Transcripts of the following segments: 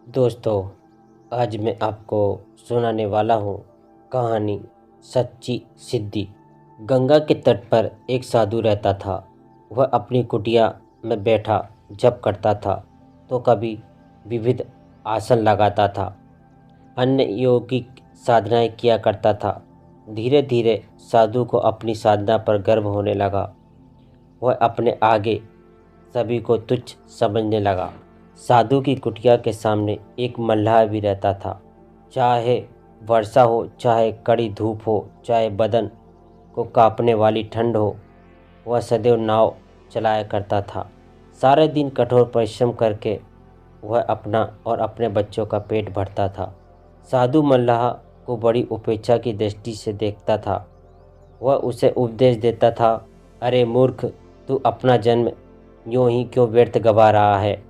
दोस्तों, आज मैं आपको सुनाने वाला हूँ कहानी सच्ची सिद्धि। गंगा के तट पर एक साधु रहता था। वह अपनी कुटिया में बैठा जप करता था तो कभी विविध आसन लगाता था, अन्य यौगिक साधनाएं किया करता था। धीरे धीरे साधु को अपनी साधना पर गर्व होने लगा। वह अपने आगे सभी को तुच्छ समझने लगा। साधु की कुटिया के सामने एक मल्लाह भी रहता था। चाहे वर्षा हो, चाहे कड़ी धूप हो, चाहे बदन को कांपने वाली ठंड हो, वह सदैव नाव चलाया करता था। सारे दिन कठोर परिश्रम करके वह अपना और अपने बच्चों का पेट भरता था। साधु मल्लाह को बड़ी उपेक्षा की दृष्टि से देखता था। वह उसे उपदेश देता था, अरे मूर्ख, तू अपना जन्म यूं ही क्यों व्यर्थ गवा रहा है?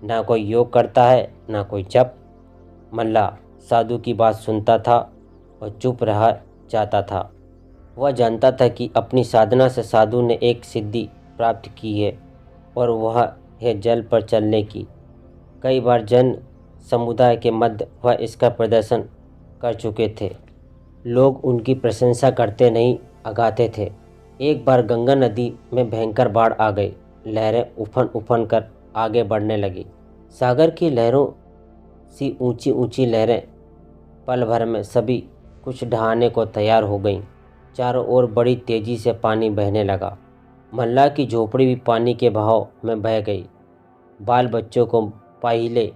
ना कोई योग करता है, ना कोई जप। मल्लाह साधु की बात सुनता था और चुप रह जाता था। वह जानता था कि अपनी साधना से साधु ने एक सिद्धि प्राप्त की है और वह है जल पर चलने की। कई बार जन समुदाय के मध्य वह इसका प्रदर्शन कर चुके थे। लोग उनकी प्रशंसा करते नहीं आगाते थे। एक बार गंगा नदी में भयंकर बाढ़ आ गई। लहरें उफन उफन कर आगे बढ़ने लगी। सागर की लहरों सी ऊंची ऊंची लहरें पल भर में सभी कुछ ढहाने को तैयार हो गईं। चारों ओर बड़ी तेजी से पानी बहने लगा। मल्लाह की झोपड़ी भी पानी के बहाव में बह गई। बाल बच्चों को पहले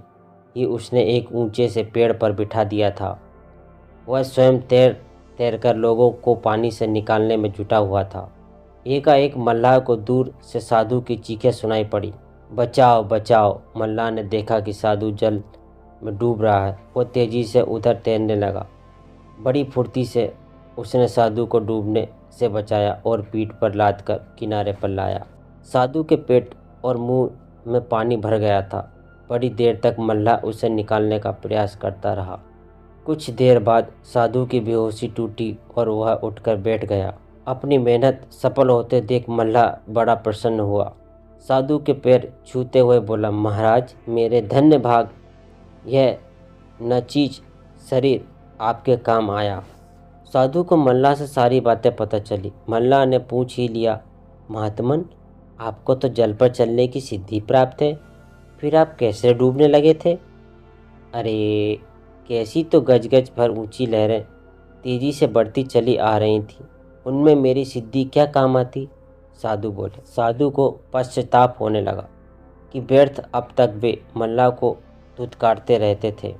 ही उसने एक ऊंचे से पेड़ पर बिठा दिया था। वह स्वयं तैर तैर कर लोगों को पानी से निकालने में जुटा हुआ था। एकाएक मल्लाह को दूर से साधु की चीखें सुनाई पड़ी, बचाओ बचाओ। मल्लाह ने देखा कि साधु जल में डूब रहा है। वो तेजी से उधर तैरने लगा। बड़ी फुर्ती से उसने साधु को डूबने से बचाया और पीठ पर लाद कर किनारे पर लाया। साधु के पेट और मुंह में पानी भर गया था। बड़ी देर तक मल्लाह उसे निकालने का प्रयास करता रहा। कुछ देर बाद साधु की बेहोशी टूटी और वह उठकर बैठ गया। अपनी मेहनत सफल होते देख मल्लाह बड़ा प्रसन्न हुआ। साधु के पैर छूते हुए बोला, महाराज, मेरे धन्य भाग, यह नचीज शरीर आपके काम आया। साधु को मल्लाह से सारी बातें पता चली। मल्लाह ने पूछ ही लिया, महात्मन, आपको तो जल पर चलने की सिद्धि प्राप्त है, फिर आप कैसे डूबने लगे थे? अरे, कैसी तो गज गज भर ऊंची लहरें तेजी से बढ़ती चली आ रही थी, उनमें मेरी सिद्धि क्या काम आती? साधु बोले। साधु को पश्चाताप होने लगा कि व्यर्थ अब तक वे मल्लाह को धुतकारते रहते थे।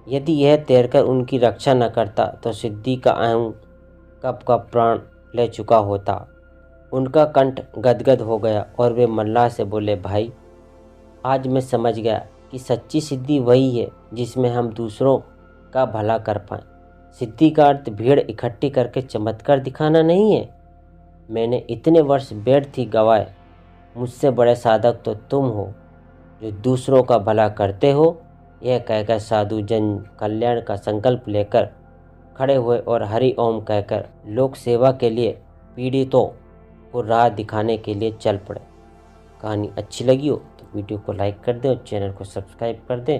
यदि यह तैरकर उनकी रक्षा न करता तो सिद्धि का अहं कब का प्राण ले चुका होता। उनका कंठ गदगद हो गया और वे मल्लाह से बोले, भाई, आज मैं समझ गया कि सच्ची सिद्धि वही है जिसमें हम दूसरों का भला कर पाएं। सिद्धि का अर्थ भीड़ इकट्ठी करके चमत्कार दिखाना नहीं है। मैंने इतने वर्ष व्यर्थ ही गवाए। मुझसे बड़े साधक तो तुम हो जो दूसरों का भला करते हो। यह कहकर साधु जन कल्याण का संकल्प लेकर खड़े हुए और हरि ओम कहकर लोक सेवा के लिए पीड़ितों को राह दिखाने के लिए चल पड़े। कहानी अच्छी लगी हो तो वीडियो को लाइक कर दें और चैनल को सब्सक्राइब कर दें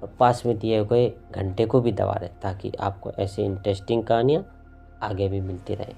और पास में दिए हुए घंटे को भी दबा दें ताकि आपको ऐसे इंटरेस्टिंग कहानियाँ आगे भी मिलती रहें।